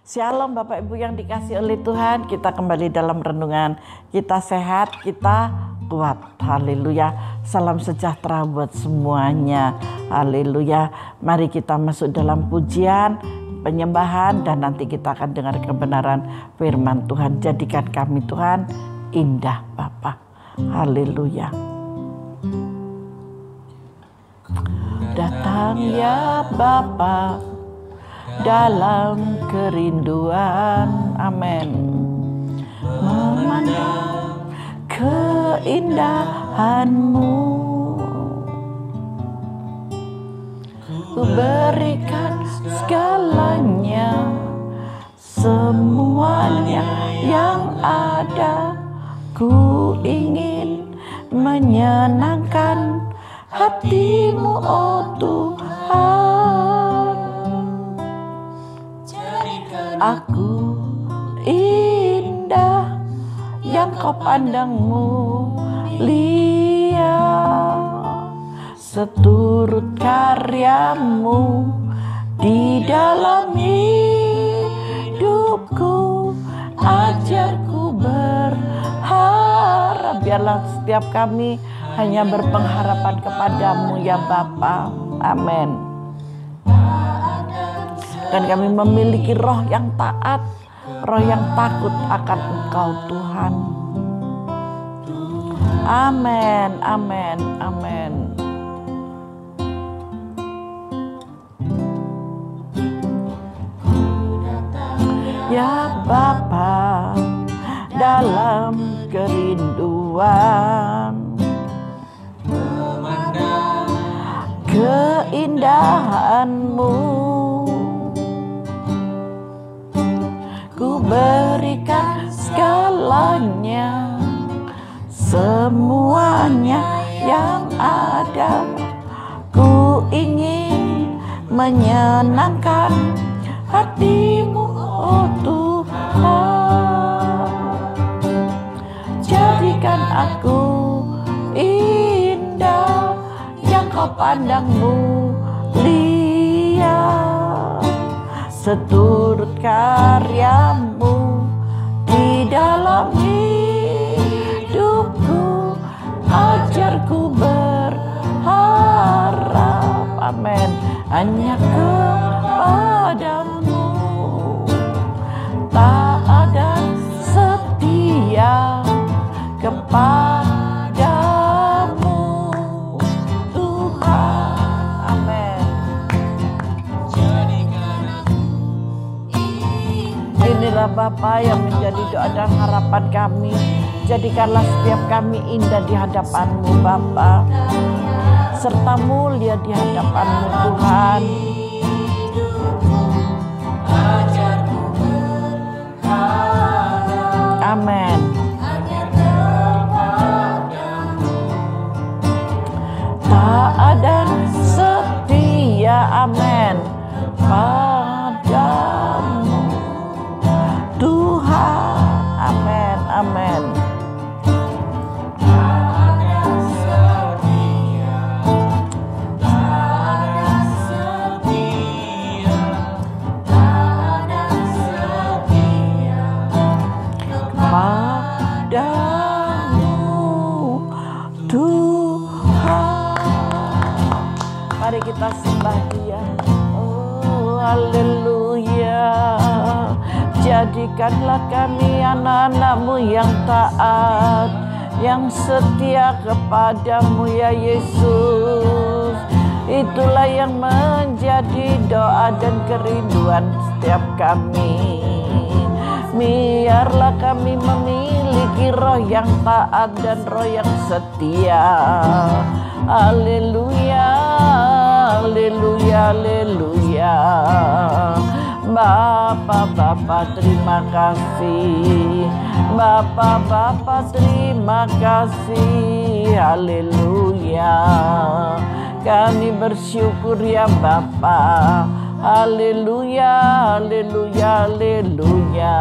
Shalom Bapak Ibu yang dikasihi oleh Tuhan, kita kembali dalam renungan. Kita sehat, kita kuat. Haleluya. Salam sejahtera buat semuanya. Haleluya. Mari kita masuk dalam pujian, penyembahan, dan nanti kita akan dengar kebenaran firman Tuhan. Jadikan kami Tuhan indah Bapa. Haleluya. Datang ya Bapa dalam kerinduan, amin, memandang keindahan-Mu, ku berikan segalanya, semuanya yang ada, ku ingin menyenangkan hati-Mu, oh Tuhan. Aku indah yang Kau pandang mulia, seturut karya-Mu di dalam hidupku. Ajarku berharap, biarlah setiap kami hanya berpengharapan kepadamu ya Bapa. Amin. Dan kami memiliki roh yang taat, roh yang takut akan Engkau Tuhan. Amin, amin, amin. Ya Bapa, dalam kerinduan, memandang keindahan-Mu, ku berikan segalanya, semuanya yang ada, ku ingin menyenangkan hati-Mu, oh Tuhan. Jadikan aku indah yang Kau pandang mulia, seturut karya-Mu di dalam hidupku. Ajarku berharap, amin, hanya kepadamu, taat dan setia kepadamu Tuhan. Amin. Inilah Bapa yang menjadi doa dan harapan kami. Jadikanlah setiap kami indah di hadapan-Mu Bapa, serta mulia di hadapan-Mu Tuhan. Amin. Taat dan setia, amin, padamu Tuhan. Amin, amin. Mari kita sembah Dia. Oh, haleluya. Jadikanlah kami anak-anak-Mu yang taat, yang setia kepadamu ya Yesus. Itulah yang menjadi doa dan kerinduan setiap kami. Biarlah kami memiliki roh yang taat dan roh yang setia. Haleluya, haleluya, haleluya. Bapa, terima kasih. Bapa, terima kasih. Haleluya. Kami bersyukur ya Bapa. Haleluya, haleluya, haleluya.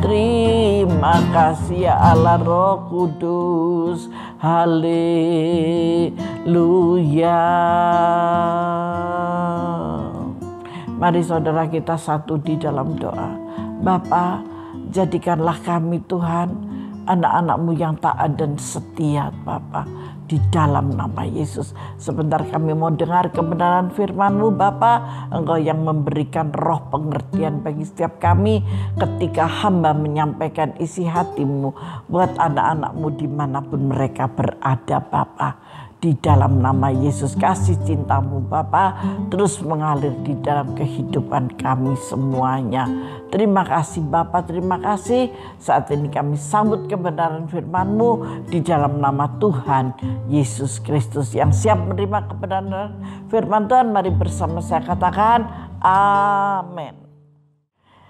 Terima kasih ya Allah Roh Kudus. Haleluya. Mari saudara kita satu di dalam doa. Bapa, jadikanlah kami Tuhan anak-anak-Mu yang taat dan setia Bapa, di dalam nama Yesus. Sebentar kami mau dengar kebenaran firman-Mu Bapa. Engkau yang memberikan roh pengertian bagi setiap kami ketika hamba menyampaikan isi hati-Mu buat anak-anak-Mu dimanapun mereka berada Bapa. Di dalam nama Yesus, kasih cinta-Mu Bapa terus mengalir di dalam kehidupan kami semuanya. Terima kasih Bapa, terima kasih. Saat ini kami sambut kebenaran firman-Mu di dalam nama Tuhan Yesus Kristus. Yang siap menerima kebenaran firman Tuhan, mari bersama saya katakan amin.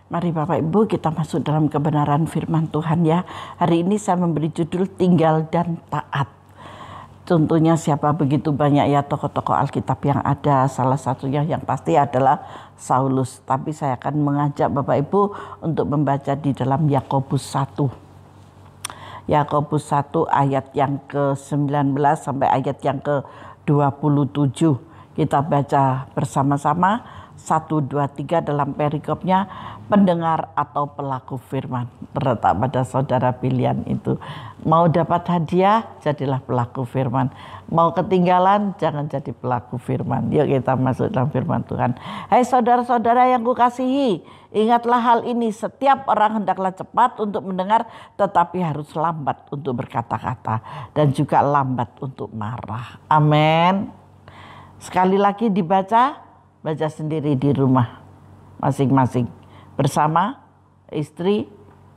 Mari Bapak Ibu kita masuk dalam kebenaran firman Tuhan ya. Hari ini saya memberi judul tinggal dan taat. Contohnya siapa begitu banyak ya tokoh-tokoh Alkitab yang ada. Salah satunya yang pasti adalah Saulus. Tapi saya akan mengajak Bapak Ibu untuk membaca di dalam Yakobus 1. Yakobus 1 ayat yang ke-19 sampai ayat yang ke-27. Kita baca bersama-sama 1, 2, 3 dalam perikopnya. Pendengar atau pelaku firman, terletak pada saudara pilihan itu. Mau dapat hadiah, jadilah pelaku firman. Mau ketinggalan, jangan jadi pelaku firman. Yuk kita masuk dalam firman Tuhan. Hai saudara-saudara yang kukasihi, ingatlah hal ini, setiap orang hendaklah cepat untuk mendengar, tetapi harus lambat untuk berkata-kata, dan juga lambat untuk marah. Amin. Sekali lagi dibaca, baca sendiri di rumah masing-masing. Bersama istri,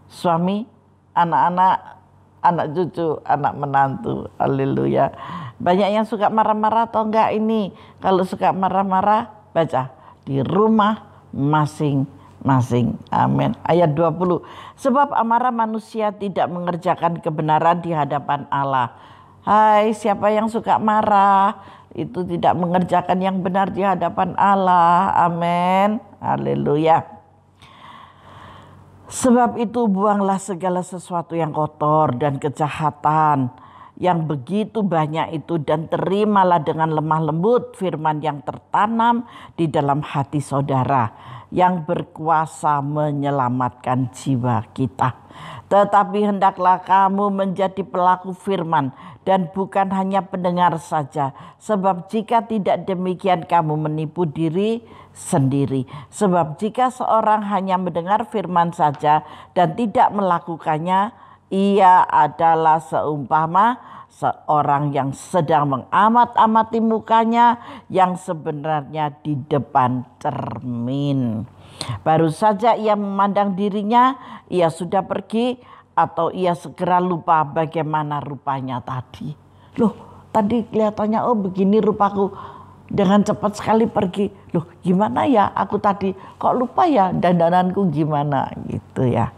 suami, anak-anak, anak cucu, anak menantu. Haleluya. Banyak yang suka marah-marah atau enggak ini? Kalau suka marah-marah, baca di rumah masing-masing. Amin. Ayat 20. Sebab amarah manusia tidak mengerjakan kebenaran di hadapan Allah. Hai, siapa yang suka marah? Itu tidak mengerjakan yang benar di hadapan Allah. Amin. Haleluya. Sebab itu buanglah segala sesuatu yang kotor dan kejahatan yang begitu banyak itu, dan terimalah dengan lemah lembut firman yang tertanam di dalam hati saudara, yang berkuasa menyelamatkan jiwa kita. Tetapi hendaklah kamu menjadi pelaku firman dan bukan hanya pendengar saja. Sebab jika tidak demikian kamu menipu diri sendiri. Sebab jika seorang hanya mendengar firman saja dan tidak melakukannya, ia adalah seumpama seorang yang sedang mengamat-amati mukanya yang sebenarnya di depan cermin. Baru saja ia memandang dirinya, ia sudah pergi atau ia segera lupa bagaimana rupanya tadi. Loh, tadi kelihatannya oh begini rupaku, dengan cepat sekali pergi. Loh, gimana ya aku tadi kok lupa ya dandananku gimana gitu ya.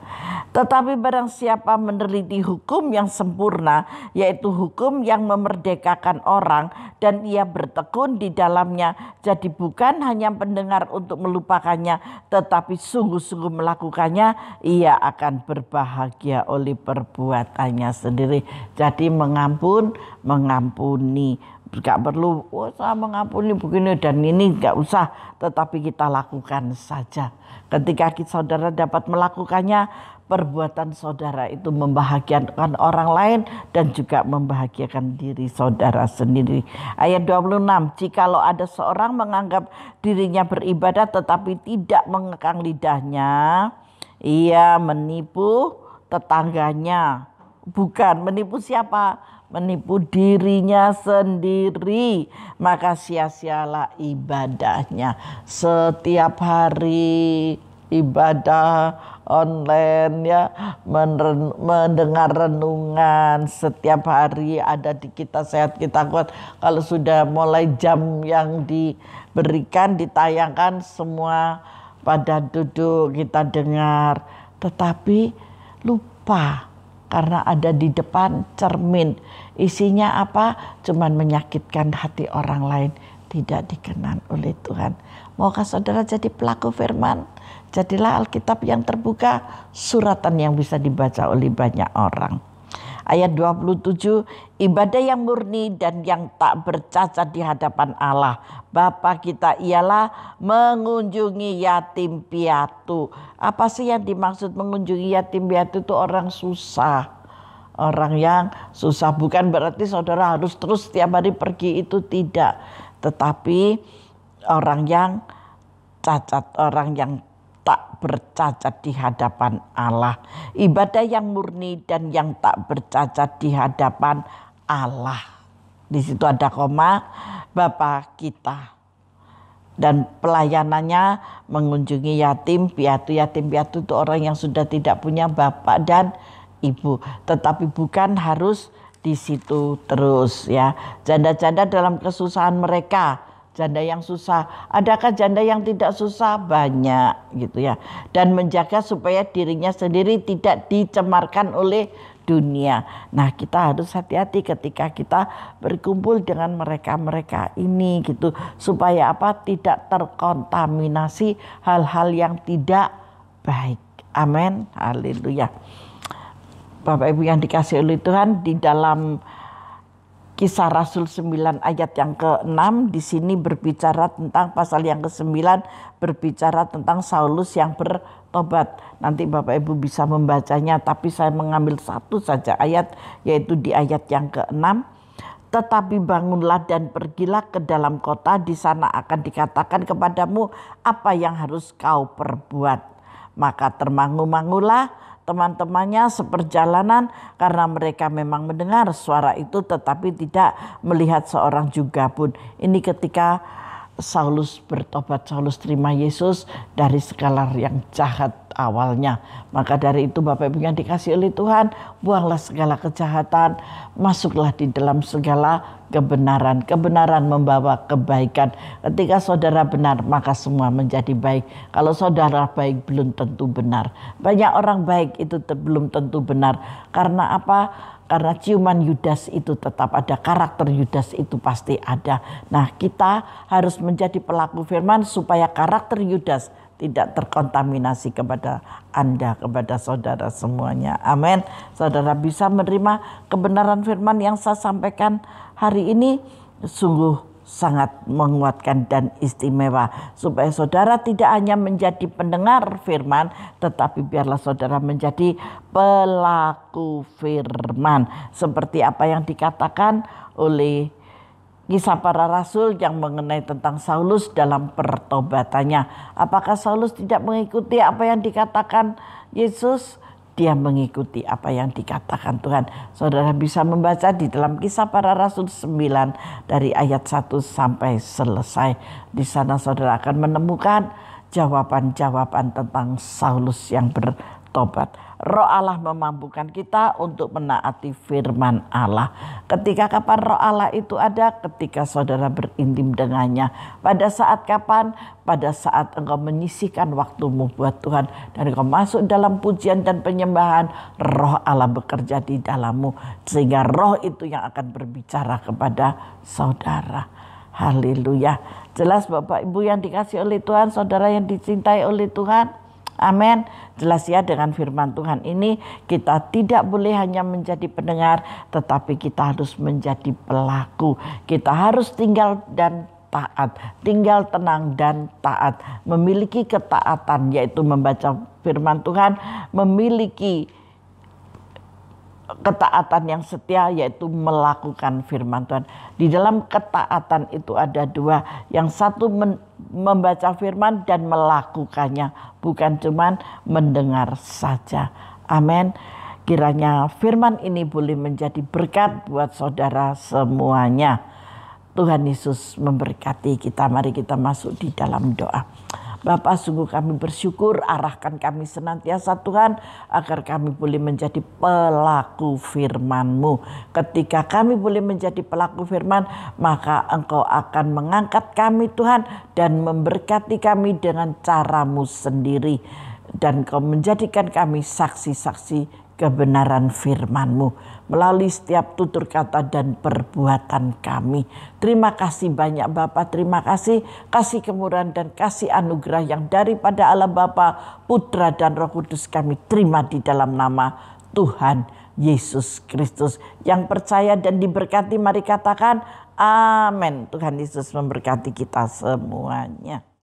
Tetapi barang siapa meneliti hukum yang sempurna, yaitu hukum yang memerdekakan orang, dan ia bertekun di dalamnya, jadi bukan hanya pendengar untuk melupakannya, tetapi sungguh-sungguh melakukannya, ia akan berbahagia oleh perbuatannya sendiri. Jadi mengampuni. Gak perlu saya mengampuni begini dan ini, gak usah, tetapi kita lakukan saja. Ketika saudara dapat melakukannya, perbuatan saudara itu membahagiakan orang lain dan juga membahagiakan diri saudara sendiri. Ayat 26, jikalau ada seorang menganggap dirinya beribadah tetapi tidak mengekang lidahnya, ia menipu tetangganya. Bukan menipu siapa? Menipu dirinya sendiri. Maka sia-sialah ibadahnya. Setiap hari ibadah online ya, mendengar renungan setiap hari ada di Kita Sehat Kita Kuat. Kalau sudah mulai jam yang diberikan ditayangkan, semua pada duduk kita dengar, tetapi lupa karena ada di depan cermin. Isinya apa? Cuman menyakitkan hati orang lain, tidak dikenan oleh Tuhan. Maukah saudara jadi pelaku firman? Jadilah Alkitab yang terbuka, suratan yang bisa dibaca oleh banyak orang. Ayat 27, ibadah yang murni dan yang tak bercacat di hadapan Allah Bapa kita ialah mengunjungi yatim piatu. Apa sih yang dimaksud mengunjungi yatim piatu? Itu orang susah. Orang yang susah, bukan berarti saudara harus terus setiap hari pergi, itu tidak. Tetapi orang yang cacat, orang yang tak bercacat di hadapan Allah. Ibadah yang murni dan yang tak bercacat di hadapan Allah. Di situ ada koma, Bapa kita. Dan pelayanannya mengunjungi yatim piatu. Yatim piatu itu orang yang sudah tidak punya bapak dan ibu, tetapi bukan harus di situ terus ya. Janda-janda dalam kesusahan mereka, janda yang susah. Adakah janda yang tidak susah? Banyak gitu ya. Dan menjaga supaya dirinya sendiri tidak dicemarkan oleh dunia. Nah, kita harus hati-hati ketika kita berkumpul dengan mereka-mereka ini gitu, supaya apa? Tidak terkontaminasi hal-hal yang tidak baik. Amin. Haleluya. Bapak Ibu yang dikasihi oleh Tuhan, di dalam Kisah Rasul 9 ayat yang ke-6 di sini berbicara tentang pasal yang ke-9 berbicara tentang Saulus yang bertobat. Nanti Bapak Ibu bisa membacanya, tapi saya mengambil satu saja ayat, yaitu di ayat yang ke-6. Tetapi bangunlah dan pergilah ke dalam kota, di sana akan dikatakan kepadamu apa yang harus kau perbuat. Maka termangu-mangulah teman-temannya seperjalanan, karena mereka memang mendengar suara itu tetapi tidak melihat seorang juga pun. Ini ketika Saulus bertobat, Saulus terima Yesus dari segala yang jahat awalnya. Maka dari itu Bapak Ibu yang dikasihi oleh Tuhan, buanglah segala kejahatan, masuklah di dalam segala kebenaran. Kebenaran membawa kebaikan. Ketika saudara benar, maka semua menjadi baik. Kalau saudara baik, belum tentu benar. Banyak orang baik itu belum tentu benar. Karena apa? Karena ciuman Yudas itu tetap ada, karakter Yudas itu pasti ada. Nah, kita harus menjadi pelaku firman supaya karakter Yudas tidak terkontaminasi kepada Anda, kepada saudara semuanya. Amin. Saudara bisa menerima kebenaran firman yang saya sampaikan hari ini, sungguh sangat menguatkan dan istimewa, supaya saudara tidak hanya menjadi pendengar firman, tetapi biarlah saudara menjadi pelaku firman, seperti apa yang dikatakan oleh Kisah Para Rasul yang mengenai tentang Saulus dalam pertobatannya. Apakah Saulus tidak mengikuti apa yang dikatakan Yesus? Dia mengikuti apa yang dikatakan Tuhan. Saudara bisa membaca di dalam Kisah Para Rasul 9 dari ayat 1 sampai selesai. Di sana saudara akan menemukan jawaban-jawaban tentang Saulus yang bertobat. Roh Allah memampukan kita untuk menaati firman Allah. Ketika kapan roh Allah itu ada? Ketika saudara berintim dengannya. Pada saat kapan? Pada saat engkau menyisihkan waktumu buat Tuhan, dan engkau masuk dalam pujian dan penyembahan, roh Allah bekerja di dalammu. Sehingga roh itu yang akan berbicara kepada saudara. Haleluya. Jelas Bapak Ibu yang dikasihi oleh Tuhan, saudara yang dicintai oleh Tuhan. Amin. Jelas ya, dengan firman Tuhan ini kita tidak boleh hanya menjadi pendengar, tetapi kita harus menjadi pelaku. Kita harus tinggal dan taat, tinggal tenang dan taat, memiliki ketaatan, yaitu membaca firman Tuhan, memiliki ketaatan yang setia, yaitu melakukan firman Tuhan. Di dalam ketaatan itu ada dua. Yang satu membaca firman dan melakukannya, bukan cuman mendengar saja. Amin. Kiranya firman ini boleh menjadi berkat buat saudara semuanya. Tuhan Yesus memberkati kita. Mari kita masuk di dalam doa. Bapa, sungguh kami bersyukur, arahkan kami senantiasa Tuhan, agar kami boleh menjadi pelaku firman-Mu. Ketika kami boleh menjadi pelaku firman, maka Engkau akan mengangkat kami Tuhan, dan memberkati kami dengan cara-Mu sendiri. Dan Engkau menjadikan kami saksi-saksi kebenaran firman-Mu melalui setiap tutur kata dan perbuatan kami. Terima kasih banyak Bapa, terima kasih kemurahan dan kasih anugerah yang daripada Allah Bapa, Putra dan Roh Kudus kami terima di dalam nama Tuhan Yesus Kristus. Yang percaya dan diberkati mari katakan amin. Tuhan Yesus memberkati kita semuanya.